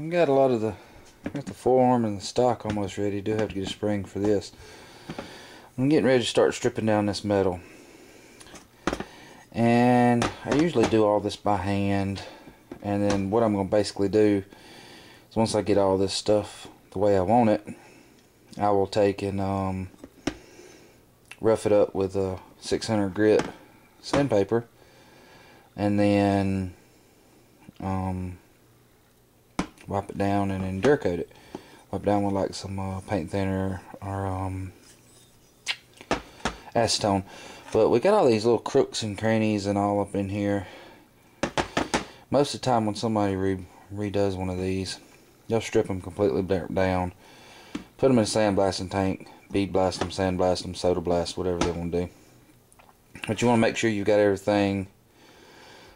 got a lot of got the forearm and the stock almost ready. Do have to get a spring for this. I'm getting ready to start stripping down this metal. And I usually do all this by hand. And then what I'm going to basically do is once I get all this stuff the way I want it, I will take and rough it up with a 600 grit sandpaper, and then wipe it down and then Duracoat it. Wipe it down with like some paint thinner or acetone. But we got all these little crooks and crannies and all up in here. Most of the time when somebody redoes one of these, they'll strip them completely down, put them in a sandblasting tank, bead blast them, sandblast them, soda blast, whatever they want to do. But you want to make sure you've got everything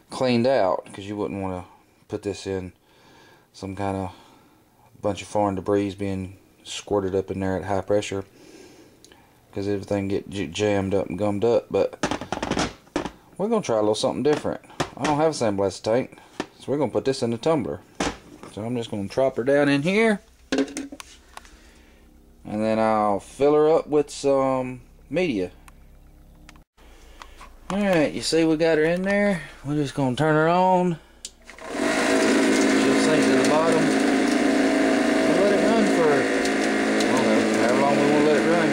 cleaned out, because you wouldn't want to put this in some kind of bunch of foreign debris being squirted up in there at high pressure, because everything get jammed up and gummed up. But we're going to try a little something different. I don't have a sandblasted tank, so we're going to put this in the tumbler. So I'm just going to drop her down in here, and then I'll fill her up with some media. Alright, you see we got her in there. We're just going to turn her on. She'll sink to the bottom. We'll let it run for, I don't know, however long we want to let it run.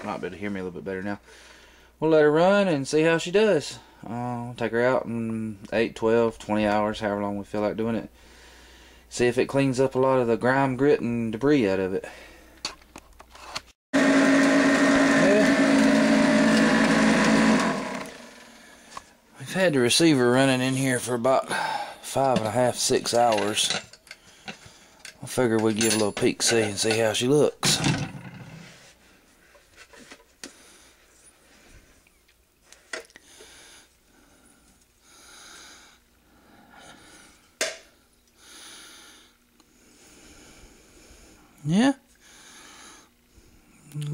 Might be able to hear me a little bit better now. We'll let her run and see how she does. Take her out in 8, 12, 20 hours, however long we feel like doing it. See if it cleans up a lot of the grime, grit, and debris out of it. We've had the receiver running in here for about 5.5, 6 hours. I figured we'd give a little peek see and see how she looks. Yeah,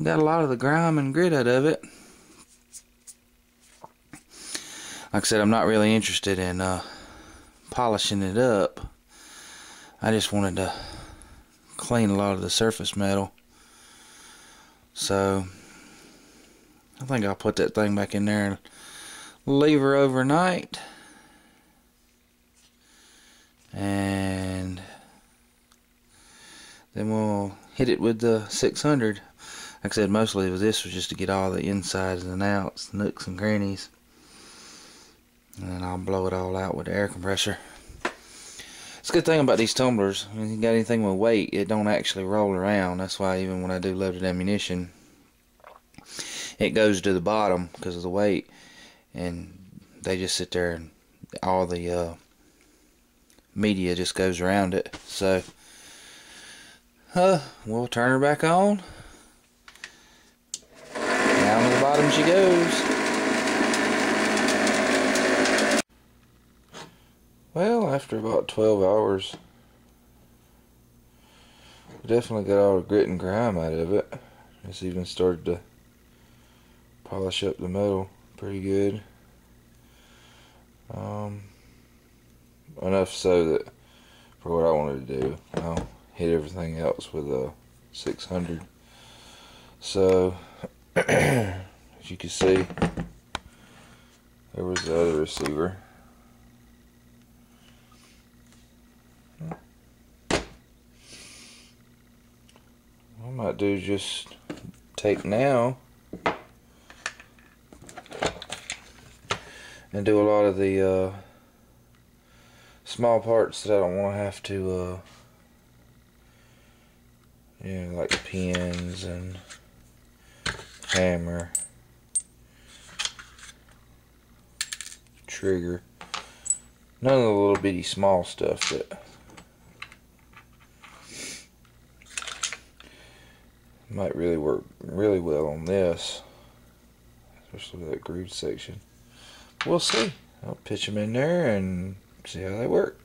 got a lot of the grime and grit out of it. Like I said, I'm not really interested in polishing it up. I just wanted to clean a lot of the surface metal. So I think I'll put that thing back in there and leave her overnight. And then we'll hit it with the 600. Like I said, mostly this was just to get all the insides and outs, nooks and crannies. And then I'll blow it all out with the air compressor. It's a good thing about these tumblers, when you got anything with weight, it don't actually roll around. That's why even when I do loaded ammunition, it goes to the bottom because of the weight. And they just sit there and all the media just goes around it. So we'll turn her back on. Down to the bottom she goes. Well, after about 12 hours, we definitely got all the grit and grime out of it. It's even started to polish up the metal pretty good. Enough so that for what I wanted to do, I'll hit everything else with a 600. So, as you can see, there was the other receiver. What I might do is just take now and do a lot of the small parts that I don't want to have to you know, like the pins and hammer, trigger, none of the little bitty small stuff that might really work really well on this, especially that groove section. We'll see. I'll pitch them in there and see how they work.